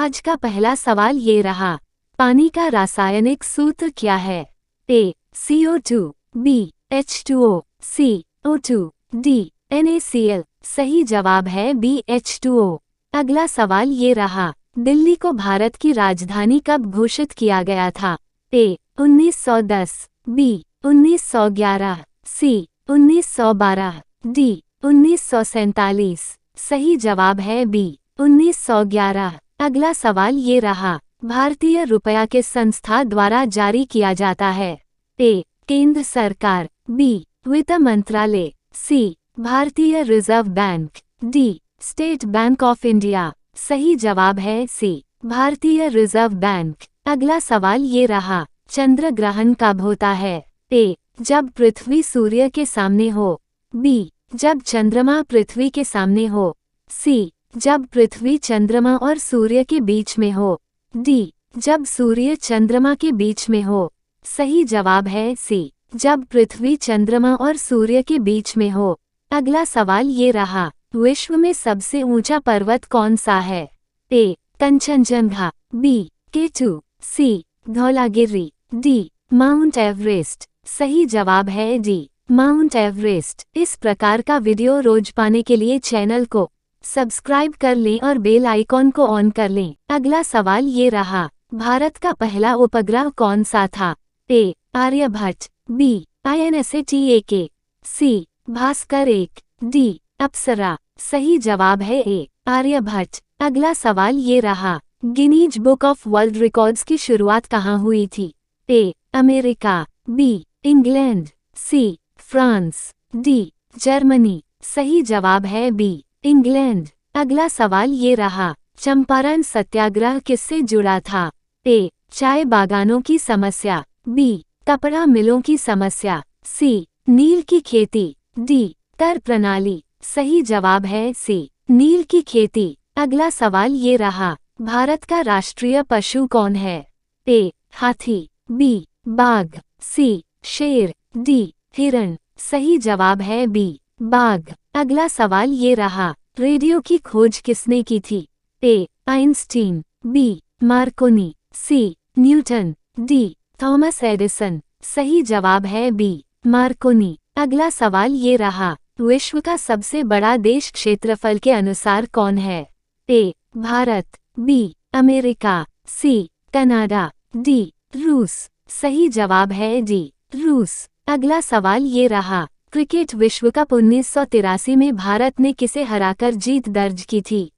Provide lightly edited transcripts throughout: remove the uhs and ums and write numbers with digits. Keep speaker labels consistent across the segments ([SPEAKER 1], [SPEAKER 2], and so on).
[SPEAKER 1] आज का पहला सवाल ये रहा, पानी का रासायनिक सूत्र क्या है? ए CO2, बी H2O, सी O2, डी NaCl। सही जवाब है बी H2O। अगला सवाल ये रहा, दिल्ली को भारत की राजधानी कब घोषित किया गया था? ए 1910, बी 1911, सी 1912, डी 1947। सही जवाब है बी 1911। अगला सवाल ये रहा, भारतीय रुपया किस संस्था द्वारा जारी किया जाता है? ए केंद्र सरकार, बी वित्त मंत्रालय, सी भारतीय reserve bank, D state bank of India. सही जवाब है सी भारतीय रिजर्व बैंक। अगला सवाल ये रहा, चंद्र ग्रहण कब होता है? ए जब पृथ्वी सूर्य के सामने हो, बी जब चंद्रमा पृथ्वी के सामने हो, सी जब पृथ्वी चंद्रमा और सूर्य के बीच में हो, डी जब सूर्य चंद्रमा के बीच में हो। सही जवाब है सी जब पृथ्वी चंद्रमा और सूर्य के बीच में हो। अगला सवाल ये रहा, विश्व में सबसे ऊंचा पर्वत कौन सा है? ए कंचनजंगा, बी K2, सी धौलागिरी, डी माउंट एवरेस्ट। सही जवाब है डी माउंट एवरेस्ट। इस प्रकार का वीडियो रोज पाने के लिए चैनल को सब्सक्राइब कर लें और बेल आइकॉन को ऑन कर लें। अगला सवाल ये रहा, भारत का पहला उपग्रह कौन सा था? A Aryabhata, B INSAT-AK, C Bhaskara 1, D Apsara. सही जवाब है ए आर्यभट्ट। अगला सवाल ये रहा, Guinness book of world records की शुरुआत कहाँ हुई थी? A America, B England, C France, D Germany. सही जवाब है बी इंग्लैंड। अगला सवाल ये रहा, चंपारण सत्याग्रह किससे जुड़ा था? ए चाय बागानों की समस्या, बी कपड़ा मिलों की समस्या, सी नील की खेती, डी कर प्रणाली। सही जवाब है सी नील की खेती। अगला सवाल ये रहा, भारत का राष्ट्रीय पशु कौन है? ए हाथी, बी बाघ, सी शेर, डी हिरण। सही जवाब है बी बाघ। अगला सवाल ये रहा, रेडियो की खोज किसने की थी? ए आइंस्टीन, बी मार्कोनी, सी न्यूटन, डी थॉमस एडिसन। सही जवाब है बी मार्कोनी। अगला सवाल ये रहा, विश्व का सबसे बड़ा देश क्षेत्रफल के अनुसार कौन है? A Bharat, B America, C Canada, D रूस। सही जवाब है डी रूस। अगला सवाल ये रहा, क्रिकेट विश्व कप 1983 में भारत ने किसे हराकर जीत दर्ज की थी?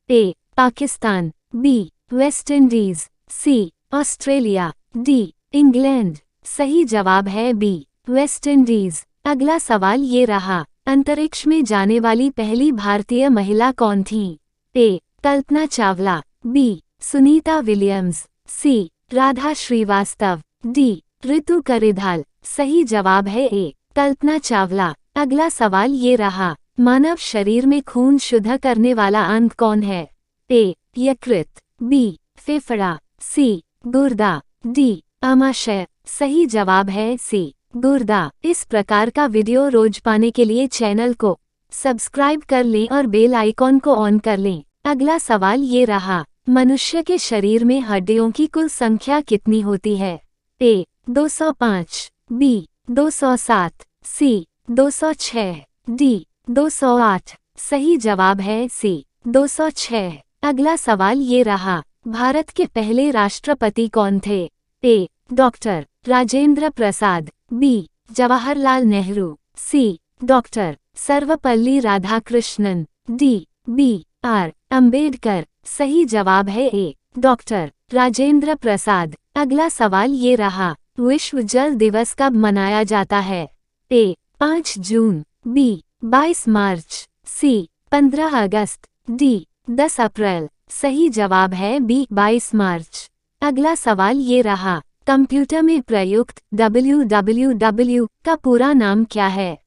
[SPEAKER 1] ए पाकिस्तान, बी वेस्ट इंडीज, सी ऑस्ट्रेलिया, डी इंग्लैंड। सही जवाब है बी वेस्ट इंडीज। अगला सवाल ये रहा, अंतरिक्ष में जाने वाली पहली भारतीय महिला कौन थी? ए कल्पना चावला, बी सुनीता विलियम्स, सी राधा श्रीवास्तव, डी ऋतु करिधाल। सही जवाब है ए कल्पना चावला। अगला सवाल ये रहा, मानव शरीर में खून शुद्ध करने वाला अंग कौन है? ए यकृत, बी फेफड़ा, सी गुर्दा, डी आमाशय। सही जवाब है सी गुर्दा। इस प्रकार का वीडियो रोज पाने के लिए चैनल को सब्सक्राइब कर लें और बेल आइकॉन को ऑन कर लें। अगला सवाल ये रहा, मनुष्य के शरीर में हड्डियों की कुल संख्या कितनी होती है? ए 205, बी 207, सी 206, डी 208। सही जवाब है सी 206। अगला सवाल ये रहा, भारत के पहले राष्ट्रपति कौन थे? A doctor Rajendra Prasad, B Jawaharlal Nehru, C doctor Sarvepalli Radhakrishnan, D B R Ambedkar. सही जवाब है ए डॉक्टर राजेंद्र प्रसाद। अगला सवाल ये रहा, विश्व जल दिवस कब मनाया जाता है? ए 5 जून, बी 22 मार्च, सी 15 अगस्त, डी 10 अप्रैल। सही जवाब है बी 22 मार्च। अगला सवाल ये रहा, कंप्यूटर में प्रयुक्त www का पूरा नाम क्या है?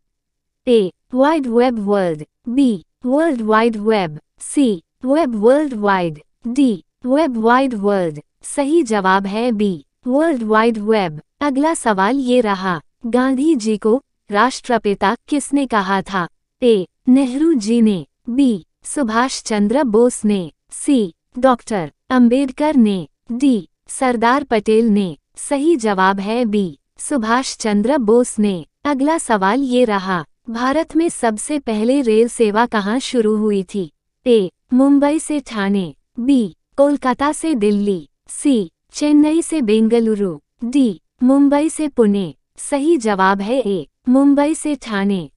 [SPEAKER 1] A wide web world, B world wide web, C web world wide, D web wide world. सही जवाब है बी वर्ल्ड वाइड वेब। अगला सवाल ये रहा, गांधी जी को राष्ट्रपिता किसने कहा था? ए नेहरू जी ने, बी सुभाष चंद्र बोस ने, सी डॉक्टर अंबेडकर ने। डी सरदार पटेल ने। सही जवाब है बी सुभाष चंद्र बोस ने। अगला सवाल ये रहा, भारत में सबसे पहले रेल सेवा कहाँ शुरू हुई थी? ए मुंबई से ठाणे, बी कोलकाता से दिल्ली, सी चेन्नई से बेंगलुरु, डी मुंबई से पुणे। सही जवाब है ए मुंबई से ठाणे।